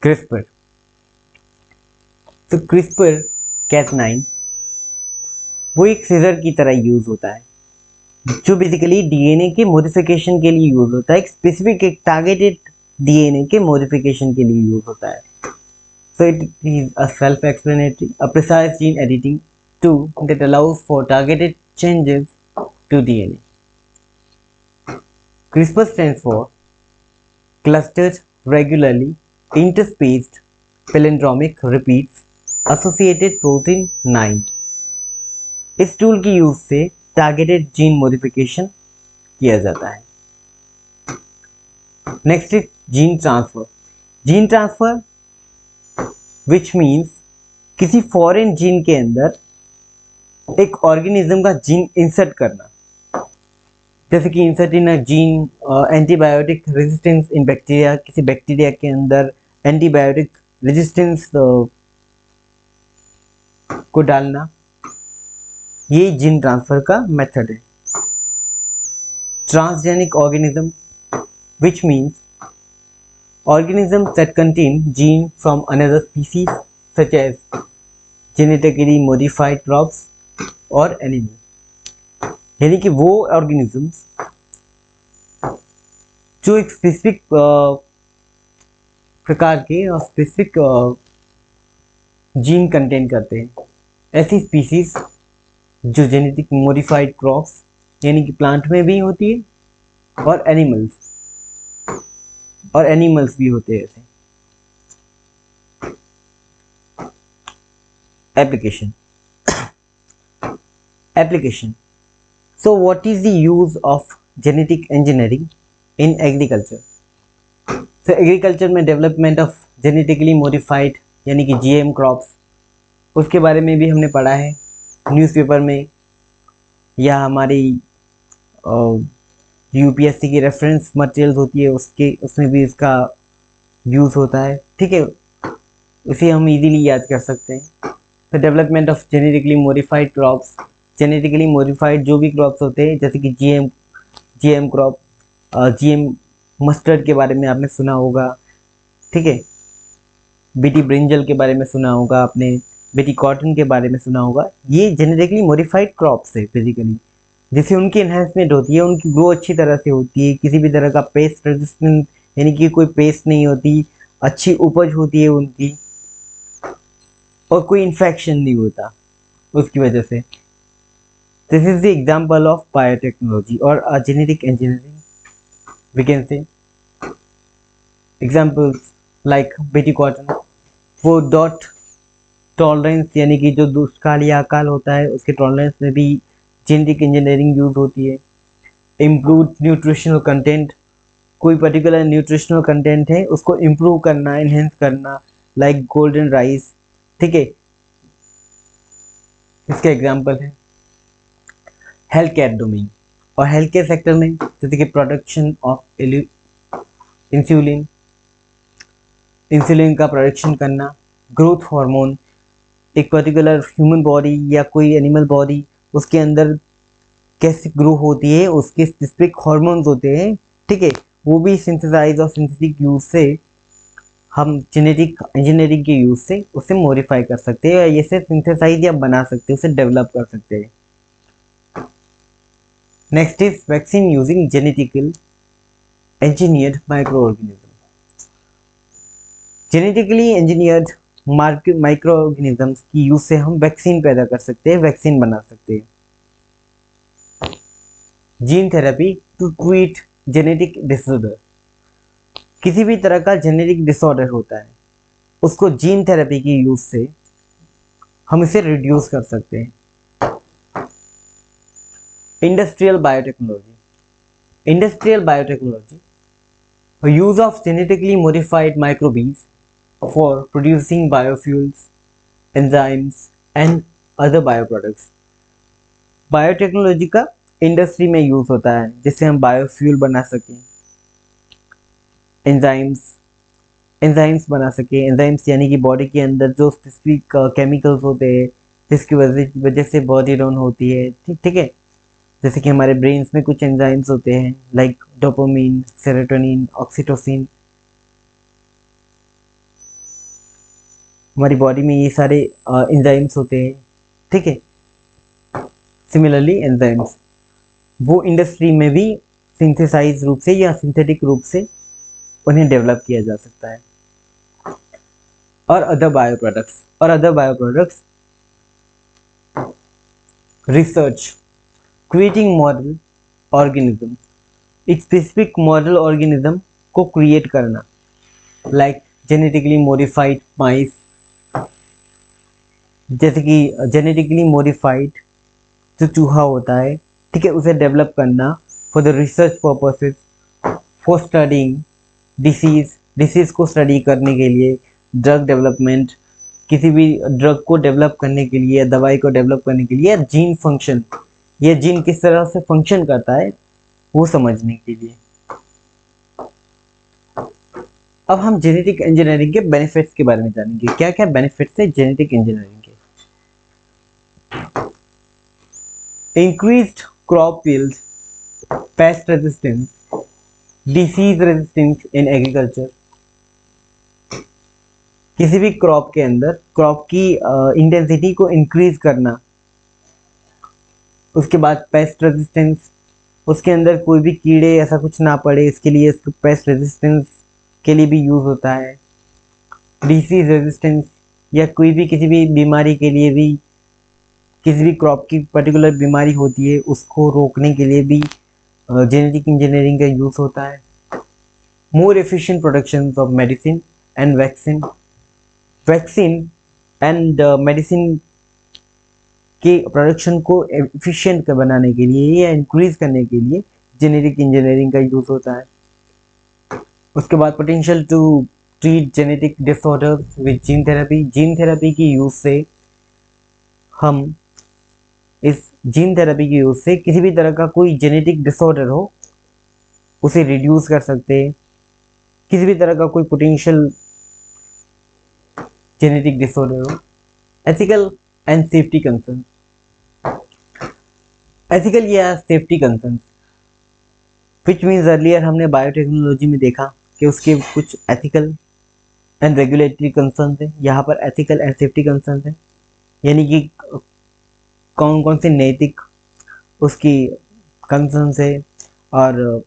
CRISPR. तो CRISPR Cas9 वो एक सीजर की तरह यूज होता है, जो बेसिकली डीएनए के मॉडिफिकेशन के लिए यूज होता है, एक स्पेसिफिक एक टारगेटेड डीएनए के मॉडिफिकेशन के लिए यूज होता है। So it is a self-explanatory, a precise gene editing tool that allows for targeted changes to DNA. CRISPR stands for clustered, regularly interspaced palindromic repeats associated protein 9। इस tool की use से targeted gene modification किया जाता है। Next is gene transfer. Gene transfer which means किसी foreign gene के अंदर एक ऑर्गेनिज्म का जीन इंसर्ट करना, जैसे कि insert in a gene antibiotic resistance in bacteria, किसी बैक्टीरिया के अंदर एंटीबायोटिक रेजिस्टेंस को डालना, ये जीन ट्रांसफर का मेथड है। Transgenic organism which means organisms that contain gene from another species such as genetically modified crops or animals। यानी कि वो organisms जो एक स्पेसिफिक प्रकार के और स्पेसिफिक जीन कंटेन करते हैं, ऐसी स्पीसीज जो जेनेटिक मॉडिफाइड क्रॉप्स यानी कि प्लांट में भी होती है और एनिमल्स भी होते हैं ऐसे। Application so what is the use of genetic engineering in agriculture. तो एग्रीकल्चर में डेवलपमेंट ऑफ जेनेटिकली मॉडिफाइड यानी कि जीएम क्रॉप्स, उसके बारे में भी हमने पढ़ा है न्यूज़पेपर में, या हमारी यूपीएससी की रेफरेंस मटेरियल्स होती है उसमें भी इसका यूज़ होता है। ठीक है, उसे हम इजीली याद कर सकते हैं। तो development of genetically modified crops, genetically modified जो भी क्रॉप्स होते हैं जैसे कि जीएम क्रॉप, जीएम मस्टर्ड के बारे में आपने सुना होगा। ठीक है, बीटी ब्रिंजल के बारे में सुना होगा आपने, बीटी कॉटन के बारे में सुना होगा। ये जेनेटिकली मॉडिफाइड क्रॉप्स है बेसिकली, जिससे उनकी एनहेंसमेंट होती है, उनकी ग्रो अच्छी तरह से होती है, किसी भी तरह का पेस्ट रेजिस्टेंस यानी कि कोई पेस्ट नहीं होती, अच्छी उपज होती है उनकी, और कोई इन्फेक्शन नहीं होता उसकी वजह से। This is the example of biotechnology और genetic engineering we can say. Examples like BT cotton, वो डॉट टॉलरेंस यानी कि जो दुष्काल या अकाल होता है उसके टॉलरेंस में भी जेनेटिक इंजीनियरिंग यूज होती है। इम्प्रूव न्यूट्रिशनल कंटेंट, कोई पर्टिकुलर न्यूट्रिशनल कंटेंट है उसको इम्प्रूव करना, इन्हेंस करना, लाइक गोल्डन राइस। ठीक है, इसका एग्जांपल है हेल्थ केयर डोमेन, और हेल्थ केयर सेक्टर में जैसे कि प्रोडक्शन ऑफ इंसुलिन का प्रोडक्शन करना, ग्रोथ हार्मोन, एक पर्टिकुलर ह्यूमन बॉडी या कोई एनिमल बॉडी उसके अंदर कैसे ग्रो होती है, उसके स्पेसिफिक हार्मोन्स होते हैं। ठीक है, वो भी सिंथेसाइज और सिंथेटिक यूज से हम जेनेटिक इंजीनियरिंग के यूज से उसे मॉडिफाई कर सकते हैं, या इसे सिंथेसाइज या बना सकते हैं, उसे डेवलप कर सकते हैं। Next is vaccine using genetical engineered micro organism. Genetically engineered micro organisms की यूज से हम वैक्सीन पैदा कर सकते हैं, वैक्सीन बना सकते हैं। Gene therapy to treat genetic disorder, किसी भी तरह का जेनेटिक डिसऑर्डर होता है उसको जीन थेरेपी की यूज से हम इसे रिड्यूस कर सकते हैं। Industrial biotechnology use of genetically modified microbes for producing biofuels, enzymes and other bioproducts. Biotechnology का इंडस्ट्री में यूज होता है जिससे हम बायोफ्यूल बना सकें, एंजाइम्स बना सके। एंजाइम्स यानी कि बॉडी के अंदर जो स्पेसिफिक केमिकल्स होते हैं जिसकी वजह से बॉडी रन होती है। ठीक है, जैसे कि हमारे ब्रेन्स में कुछ एंजाइम्स होते हैं लाइक डोपामिन, सेरोटोनिन, ऑक्सीटोसिन। हमारी बॉडी में ये सारे एंजाइम्स होते हैं, ठीक है। सिमिलरली एंजाइम्स वो इंडस्ट्री में भी सिंथेसाइज रूप से या सिंथेटिक रूप से उन्हें डेवलप किया जा सकता है। और other bio products research creating model organism, एक स्पेसिफिक मॉडल ऑर्गेनिज्म को क्रिएट करना, लाइक जेनेटिकली मॉडिफाइड माइस, जैसे कि जेनेटिकली मॉडिफाइड जो चूहा होता है, ठीक है, उसे डेवलप करना for the research purposes, for studying disease को स्टडी करने के लिए, ड्रग डेवलपमेंट, किसी भी ड्रग को डेवलप करने के लिए, दवाई को डेवलप करने के लिए, जीन फंक्शन, ये जीन किस तरह से फंक्शन करता है वो समझने के लिए। अब हम जेनेटिक इंजीनियरिंग के बेनिफिट्स के बारे में जानेंगे। क्या क्या बेनिफिट्स है जेनेटिक इंजीनियरिंग के? Increased crop yield, paste resistance, disease resistance in agriculture. किसी भी क्रॉप के अंदर क्रॉप की इंटेंसिटी को इंक्रीज करना। उसके बाद पेस्ट रेजिस्टेंस, उसके अंदर कोई भी कीड़े ऐसा कुछ ना पड़े, इसके लिए इसको पेस्ट रेजिस्टेंस के लिए भी यूज होता है। डिसीज रेजिस्टेंस, या कोई भी किसी भी बीमारी के लिए भी, किसी भी क्रॉप की पर्टिकुलर बीमारी होती है उसको रोकने के लिए भी जेनेटिक इंजीनियरिंग का यूज होता है। More efficient production of medicine and vaccine and medicine के प्रोडक्शन को एफिशिएंट बनाने के लिए या इंक्रीज करने के लिए जेनेटिक इंजीनियरिंग का यूज होता है। उसके बाद potential to treat genetic disorders with gene therapy की यूज से हम इस जीन थेरेपी की यूज से किसी भी तरह का कोई जेनेटिक डिसऑर्डर हो उसे रिड्यूस कर सकते हैं। किसी भी तरह का कोई पोटेंशियल जेनेटिक डिसऑर्डर हो। Ethical and safety concern, ethical या safety concern, which means earlier हमने बायोटेक्नोलॉजी में देखा कि उसके कुछ एथिकल एंड रेगुलेटरी कंसर्न है, यहाँ पर एथिकल एंड सेफ्टी कंसर्न है, यानी कि कौन कौन से नैतिक उसकी कंसर्न है और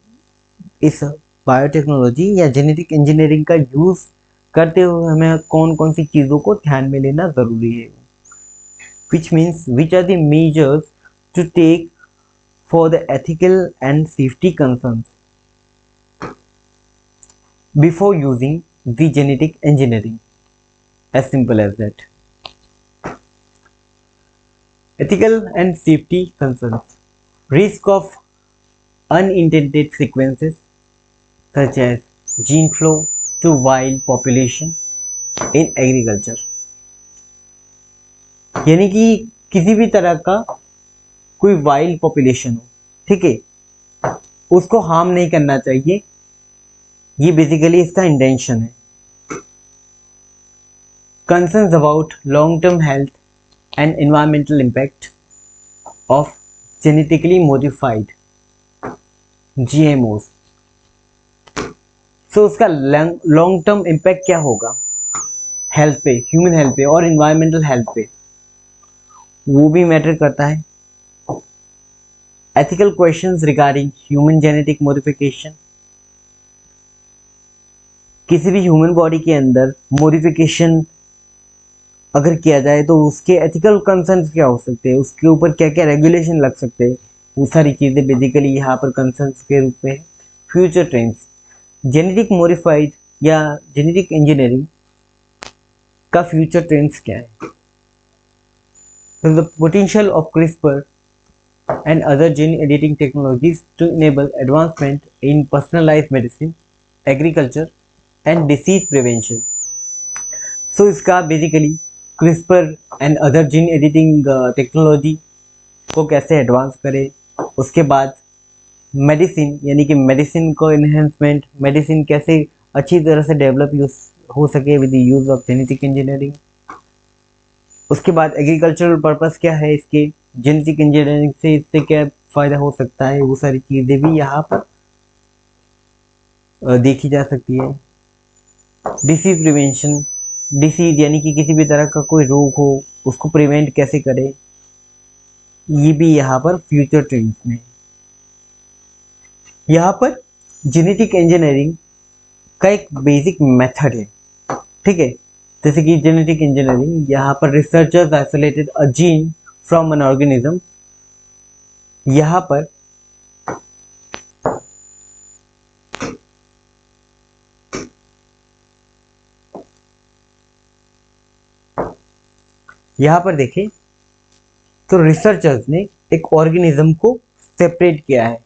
इस बायोटेक्नोलॉजी या जेनेटिक इंजीनियरिंग का यूज करते हुए हमें कौन कौन सी चीज़ों को ध्यान में लेना ज़रूरी है। Which means which are the measures to take for the ethical and safety concern before using the genetic engineering, as simple as that. Ethical and safety concerns, risk of unintended sequences such as gene flow to wild population in agriculture, यानी कि किसी भी तरह का कोई wild population हो, ठीक है, उसको हार्म नहीं करना चाहिए, ये बेसिकली इसका इंटेंशन है। Concerns about long term health and environmental impact of genetically modified GMOs. So उसका लॉन्ग टर्म इम्पैक्ट क्या होगा हेल्थ पे, ह्यूमन हेल्थ पे और इन्वायरमेंटल हेल्थ पे, वो भी मैटर करता है। Ethical questions regarding human genetic modification, किसी भी ह्यूमन बॉडी के अंदर मॉडिफिकेशन अगर किया जाए तो उसके एथिकल कंसर्न्स क्या हो सकते हैं, उसके ऊपर क्या क्या रेगुलेशन लग सकते हैं, वो सारी चीज़ें बेसिकली यहाँ पर कंसर्न्स के रूप में। फ्यूचर ट्रेंड्स, जेनेटिक मॉडिफाइड या जेनेटिक इंजीनियरिंग का फ्यूचर ट्रेंड्स क्या है? The potential of CRISPR and other gene editing technologies to enable advancement in personalised medicine, agriculture and disease prevention. So इसका basically CRISPR and other gene editing technology को कैसे advance करे, उसके बाद medicine यानी कि मेडिसिन को इन्हेंसमेंट, मेडिसिन कैसे अच्छी तरह से डेवलप हो सके with the use of genetic engineering. उसके बाद एग्रीकल्चरल पर्पस क्या है इसके, जेनेटिक इंजीनियरिंग से इससे क्या फ़ायदा हो सकता है, वो सारी चीज़ें भी यहाँ पर देखी जा सकती है। डिसीज प्रिवेंशन, डिसीज यानी कि किसी भी तरह का कोई रोग हो उसको प्रिवेंट कैसे करें, ये भी यहाँ पर फ्यूचर ट्रेंड्स में। यहाँ पर जेनेटिक इंजीनियरिंग का एक बेसिक मेथड है, ठीक है। जैसे कि जेनेटिक इंजीनियरिंग, यहाँ पर researchers isolated a gene from an organism. यहाँ पर देखें तो रिसर्चर्स ने एक ऑर्गेनिज्म को सेपरेट किया है,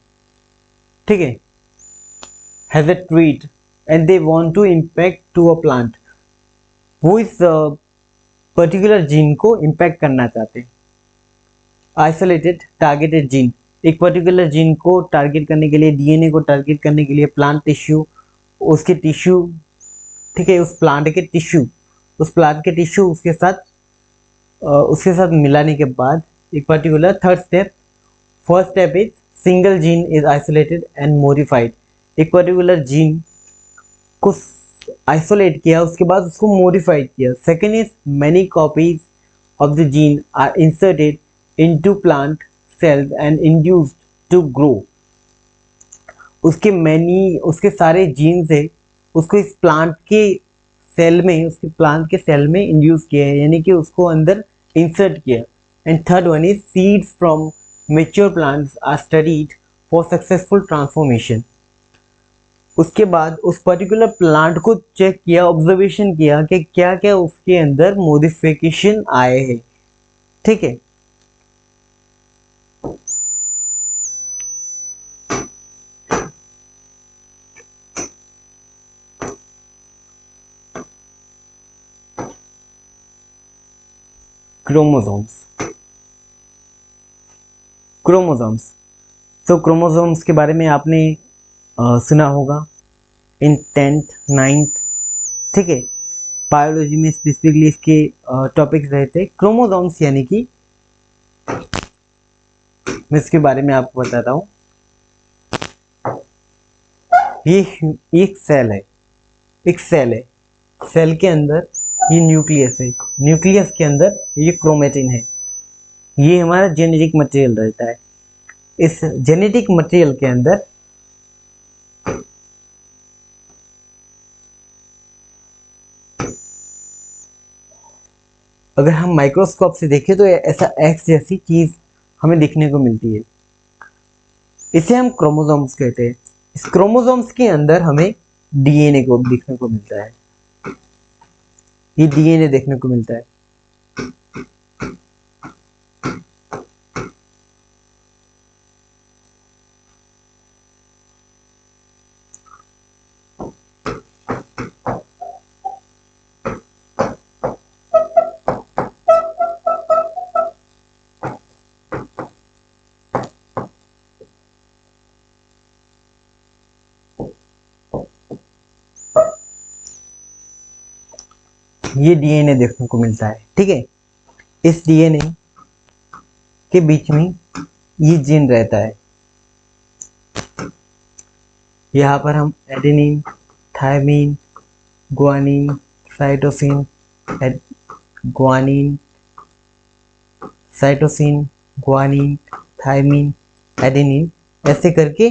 ठीक है, has a treat and they want to impact to a plant. वो इस पर्टिकुलर जीन को इम्पैक्ट करना चाहते हैं। आइसोलेटेड टारगेटेड जीन, एक पर्टिकुलर जीन को टारगेट करने के लिए, डीएनए को टारगेट करने के लिए प्लांट टिश्यू, उसके टिश्यू, ठीक है, उस प्लांट के टिश्यू, उस प्लांट के टिश्यू उसके साथ मिलाने के बाद एक particular third step, first step is single gene is isolated and modified. एक पर्टिकुलर जीन को आइसोलेट किया, उसके बाद उसको मॉडिफाइड किया। Second is many copies of the gene are inserted into plant cells and induced to grow. उसके सारे gene से उसको इस प्लांट के सेल में, उसके प्लांट के सेल में इंड्यूस किया है, यानी कि उसको अंदर इंसर्ट किया। And third one is seeds from mature plants are studied for successful transformation. उसके बाद उस पर्टिकुलर प्लांट को चेक किया, ऑब्जर्वेशन किया कि क्या क्या उसके अंदर मॉडिफिकेशन आए हैं, ठीक है। क्रोमोसोम्स, क्रोमोसोम्स, तो क्रोमोसोम्स के बारे में आपने सुना होगा इन 10th 9th, ठीक है। बायोलॉजी में स्पेसिफिकली इसके टॉपिक्स रहते हैं क्रोमोसोम्स, यानी कि मैं इसके बारे में आपको बताता हूँ। ये एक सेल है, एक सेल है, सेल के अंदर ये न्यूक्लियस है, न्यूक्लियस के अंदर ये क्रोमेटिन है, ये हमारा जेनेटिक मटेरियल रहता है। इस जेनेटिक मटेरियल के अंदर अगर हम माइक्रोस्कोप से देखें तो ऐसा एक्स जैसी चीज हमें देखने को मिलती है, इसे हम क्रोमोसोम्स कहते हैं। इस क्रोमोसोम्स के अंदर हमें डीएनए को देखने को मिलता है, ये डीएनए देखने को मिलता है। ये डीएनए देखने को मिलता है, ठीक है। इस डीएनए के बीच में ये जीन रहता है। यहाँ पर हम adenine, thymine, guanine, cytosine, guanine, cytosine, guanine, thymine, adenine, ऐसे करके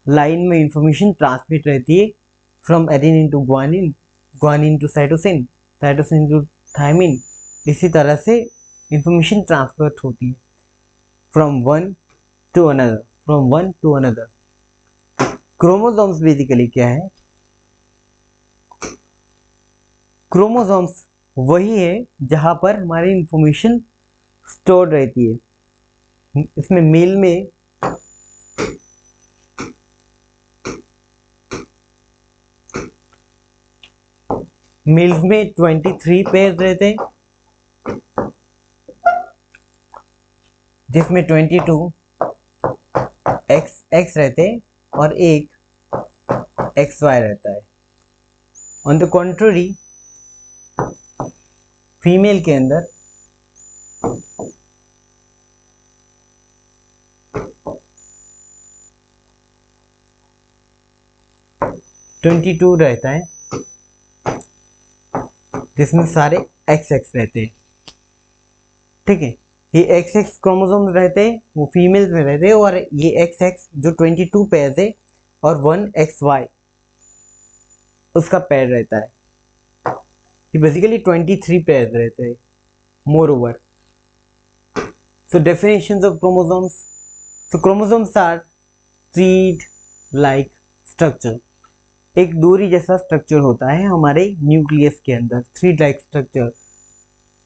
लाइन में इंफॉर्मेशन ट्रांसमिट रहती है from adenine to guanine, guanine to cytosine, cytosine to thymine. इसी तरह से इंफॉर्मेशन ट्रांसफर होती है from one to another, from one to another. Chromosomes basically क्या है? क्रोमोसोम्स वही है जहां पर हमारी इंफॉर्मेशन स्टोर रहती है। इसमें मेल में मेल्स में 23 पेयर रहते हैं, जिसमें 22 एक्स एक्स रहते हैं और एक एक्स वाई रहता है। ऑन द कॉन्ट्ररी फीमेल के अंदर ट्वेंटी टू रहता है जिसमें सारे एक्स एक्स रहते हैं, ठीक है। ये एक्स एक्स क्रोमोसोम रहते हैं, वो फीमेल्स में रहते हैं, और ये एक्स एक्स जो 22 पेयर है और 1 एक्स वाई उसका पेयर रहता है। ये बेसिकली 23 पेयर रहते हैं moreover. So definitions of chromosomes, so chromosomes are thread like structure, एक डोरी जैसा स्ट्रक्चर होता है हमारे न्यूक्लियस के अंदर, thread like structure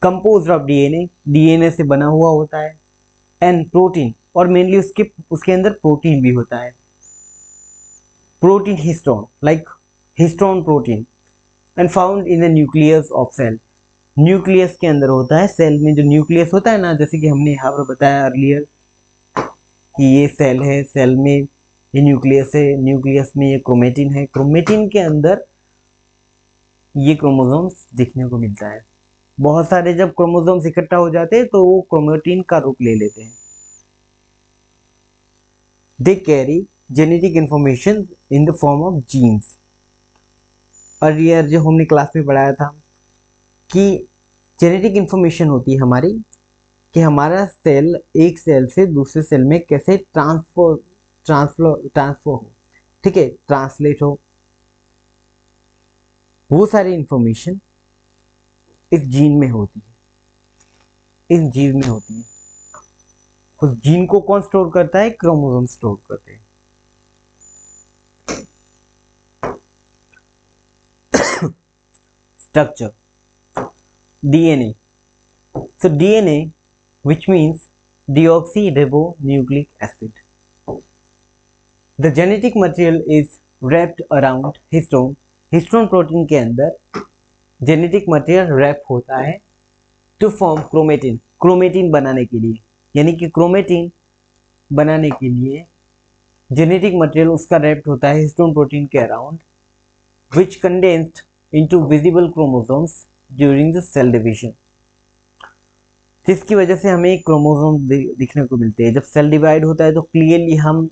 composed of DNA, DNA से बना हुआ होता है, एंड प्रोटीन, और मेनली उसके अंदर प्रोटीन भी होता है, protein histone like histone protein, and found in the nucleus of cell, nucleus के अंदर होता है, सेल में जो न्यूक्लियस होता है ना, जैसे कि हमने यहाँ पर बताया अर्लियर कि ये सेल है, सेल में ये न्यूक्लियस है, न्यूक्लियस में ये क्रोमेटिन है, क्रोमेटिन के अंदर ये क्रोमोसोम्स देखने को मिलता है। बहुत सारे जब क्रोमोसोम्स इकट्ठा हो जाते हैं तो वो क्रोमेटिन का रूप ले लेते हैं। They carry genetic information in the form of genes. Earlier जो हमने क्लास में पढ़ाया था कि जेनेटिक इंफॉर्मेशन होती है हमारी, कि हमारा सेल एक सेल से दूसरे सेल में कैसे ट्रांसफर हो, ठीक है, ट्रांसलेट हो, वो सारी इंफॉर्मेशन इस जीन में होती है, इस जीन में होती है। उस जीन को कौन स्टोर करता है? क्रोमोसोम स्टोर करते हैं। Structure, DNA, so DNA, which means deoxyribonucleic acid, the genetic material is wrapped around histone, histone protein के अंदर जेनेटिक मटेरियल रैप होता है टू फॉर्म क्रोमेटिन, क्रोमेटिन बनाने के लिए, यानी कि क्रोमेटिन बनाने के लिए जेनेटिक मटेरियल उसका रैप्ड होता है हिस्टोन प्रोटीन के around, which condensed into visible chromosomes during the cell division, जिसकी वजह से हमें क्रोमोसोम दिखने को मिलते हैं। जब सेल डिवाइड होता है तो क्लियरली हम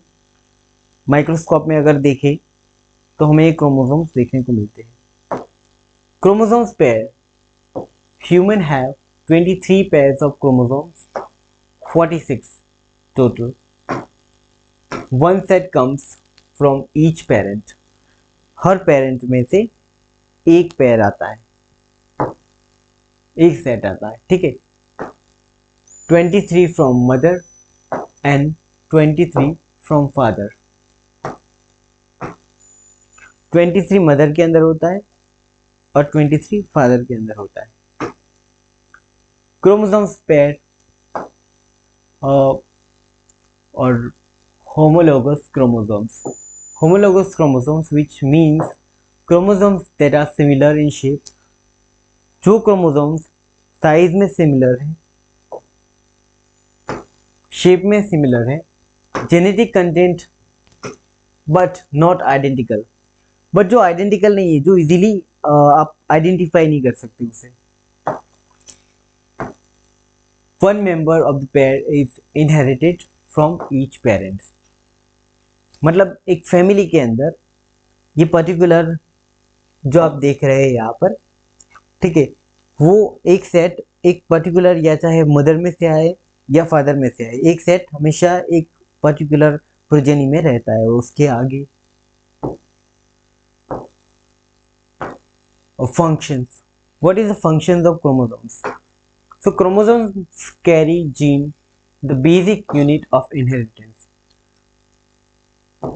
माइक्रोस्कोप में अगर देखें तो हमें क्रोमोसोम्स देखने को मिलते हैं। Chromosomes pair, human have 23 pairs of chromosomes, 46 total, one set comes from each parent, her parent में से एक पेयर आता है, एक सेट आता है, ठीक है। 23 from mother and 23 from father, 23 mother के अंदर होता है और 23 फादर के अंदर होता है। क्रोमोसोम्स पेयर और homologous chromosomes, homologous chromosomes which means chromosomes that are similar in shape, जो क्रोमोसोम्स साइज में सिमिलर है, शेप में सिमिलर है, genetic content but not identical, but जो आइडेंटिकल नहीं है, जो इजीली आप आइडेंटिफाई नहीं कर सकते उसे। One member of the pair is inherited from each parents, मतलब एक फैमिली के अंदर ये पर्टिकुलर जो आप देख रहे हैं यहाँ पर, ठीक है, वो एक सेट एक पर्टिकुलर या चाहे मदर में से आए या फादर में से आए, एक सेट हमेशा एक पर्टिकुलर प्रोजेनी में रहता है और उसके आगे। Functions, what is the functions of chromosomes? So chromosomes carry gene, the basic unit of inheritance.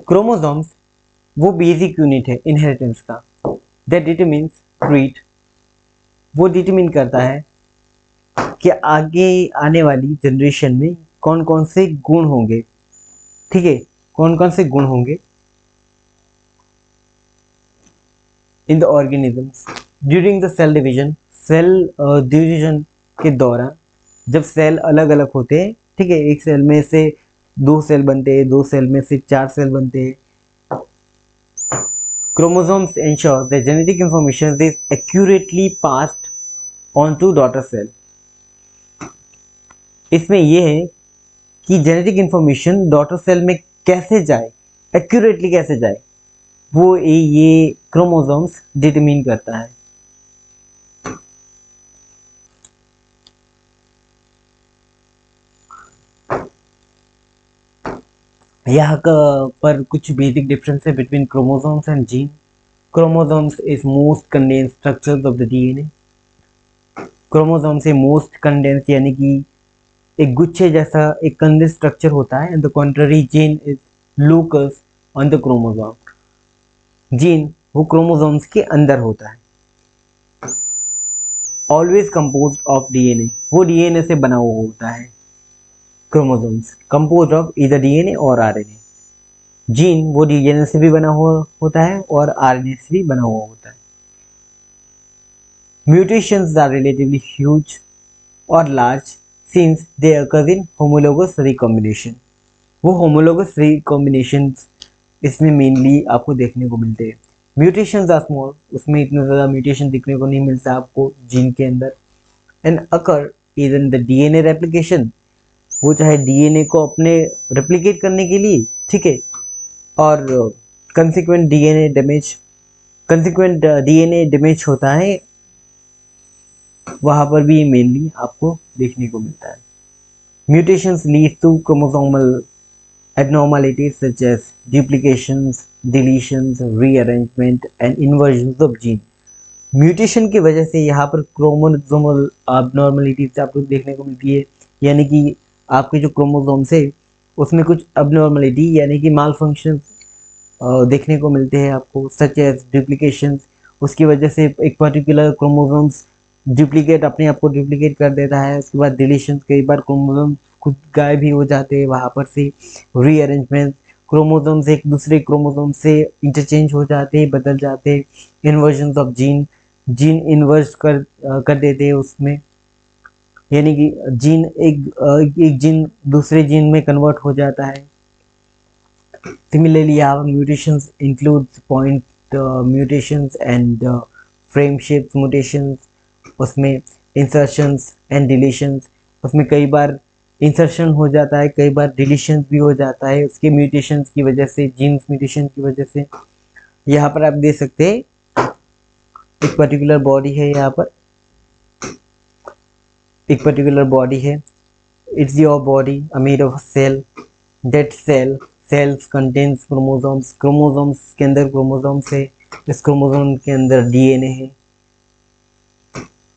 Chromosomes वो बेसिक यूनिट है इनहेरिटेंस का, that determines trait, वो डिटरमिन करता है कि आगे आने वाली जनरेशन में कौन कौन से गुण होंगे, ठीक है, कौन कौन से गुण होंगे in the organisms during the cell division, cell division के दौरान जब सेल अलग अलग होते हैं, ठीक है, एक सेल में से 2 सेल बनते हैं, 2 सेल में से 4 सेल बनते हैं। Chromosomes ensure that genetic information is accurately passed on to daughter cell. इसमें यह है कि जेनेटिक इंफॉर्मेशन डॉटर सेल में कैसे जाए, एक्यूरेटली कैसे जाए, वो ये क्रोमोसोम्स डिटरमिन करता है। यहाँ पर कुछ बेसिक डिफरेंस है between chromosomes and gene. Chromosomes is most condense structures of the DNA. Chromosome से मोस्ट कंडेंस यानी कि एक गुच्छे जैसा एक कंडेंस स्ट्रक्चर होता है, and the contrary gene is locus on the chromosome. Gene वो क्रोमोसोम्स के अंदर होता है। ऑलवेज कंपोज्ड ऑफ डीएनए, वो डीएनए से बना हुआ होता है। क्रोमोसोम्स कंपोज्ड ऑफ इधर डीएनए और आरएनए। जीन वो डीएनए से भी बना हुआ होता है और आरएनए से भी बना हुआ होता है। म्यूटेशंस आर रिलेटिवली ह्यूज और large since they occur in homologous recombination। वो होमोलोगस रिकॉम्बिनेशन इसमें मेनली आपको देखने को मिलते हैं। म्यूटेशंस आर स्मॉल, उसमें इतना ज़्यादा म्यूटेशन दिखने को नहीं मिलता आपको जीन के अंदर। And occur is in the DNA replication, वो चाहे डीएनए को अपने रेप्लिकेट करने के लिए, ठीक है, और कंसिक्वेंट डीएनए डैमेज होता है, वहाँ पर भी मेनली आपको देखने को मिलता है। Mutations lead to chromosomal abnormalities such as duplications, deletions, rearrangement and inversions of gene। Mutation की वजह से यहाँ पर क्रोमोसोमल abnormalities आपको देखने को मिलती है, यानी कि आपके जो क्रोमोसोम्स है उसमें कुछ abnormality यानी कि माल फंक्शन देखने को मिलते हैं आपको, सच एज डुप्लीकेशंस। उसकी वजह से एक पर्टिकुलर क्रोमोसोम्स डुप्लीकेट अपने आप को डुप्लीकेट कर देता है। उसके बाद डिलीशन, कई बार क्रोमोसोम खुद गायब भी हो जाते हैं वहाँ पर से। रीअरेंजमेंट, क्रोमोसोम्स एक दूसरे क्रोमोसोम से इंटरचेंज हो जाते हैं, बदल जाते हैं। Inversion of gene, gene inverse कर देते हैं उसमें, यानी कि जीन एक जीन दूसरे जीन में कन्वर्ट हो जाता है। Similarly, our mutations includes point mutations and frame shapes mutations, उसमें insertions and deletions, उसमें कई बार इंसर्शन हो जाता है, कई बार डिलीशन भी हो जाता है उसके म्यूटेशंस की वजह से, जीन्स म्यूटेशन की वजह से। यहाँ पर आप देख सकते हैं एक पर्टिकुलर बॉडी है, यहाँ पर एक पर्टिकुलर बॉडी है। It's your body made of cell, that cells contains chromosomes, chromosomes के अंदर क्रोमोसोम्स है, इस क्रोमोसोम के अंदर डीएनए है।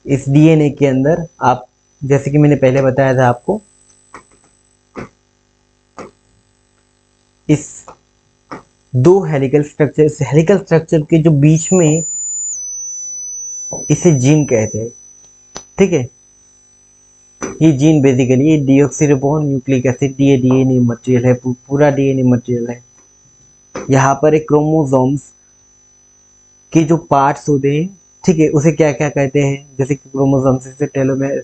इस डीएनए के अंदर आप, जैसे कि मैंने पहले बताया था आपको, इस दो हेलिकल स्ट्रक्चर, इस हेलिकल स्ट्रक्चर के जो बीच में, इसे जीन कहते हैं, ठीक है। ये जीन बेसिकली ये डीऑक्सीरिबोन न्यूक्लिक एसिड, ये डीएनए मटेरियल है, पूरा डीएनए मटेरियल है। यहाँ पर एक क्रोमोसोम्स के जो पार्ट्स होते हैं, ठीक है, उसे क्या क्या कहते हैं, जैसे कि क्रोमोसोम्स इसे टेलोमेर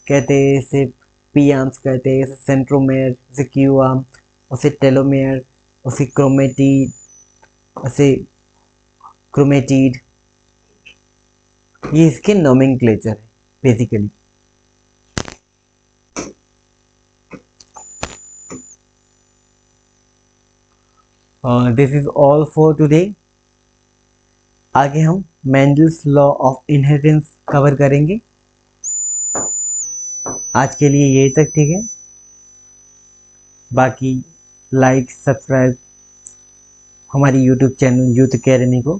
कहते हैं, इसे पी आर्म्स कहते हैं, इसे सेंट्रोमेर, इसे क्यू आर्म, उसे टेलोमेर, उसे क्रोमेटिड, उसे क्रोमेटिड। ये इसके नोमेनक्लेचर है basically. This is all for today. आगे हम Mendel's law of inheritance cover करेंगे। आज के लिए यही तक, ठीक है। बाकी लाइक सब्सक्राइब हमारी यूट्यूब चैनल यूथ अकेडमी को।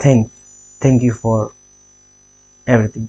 Thank you for everything.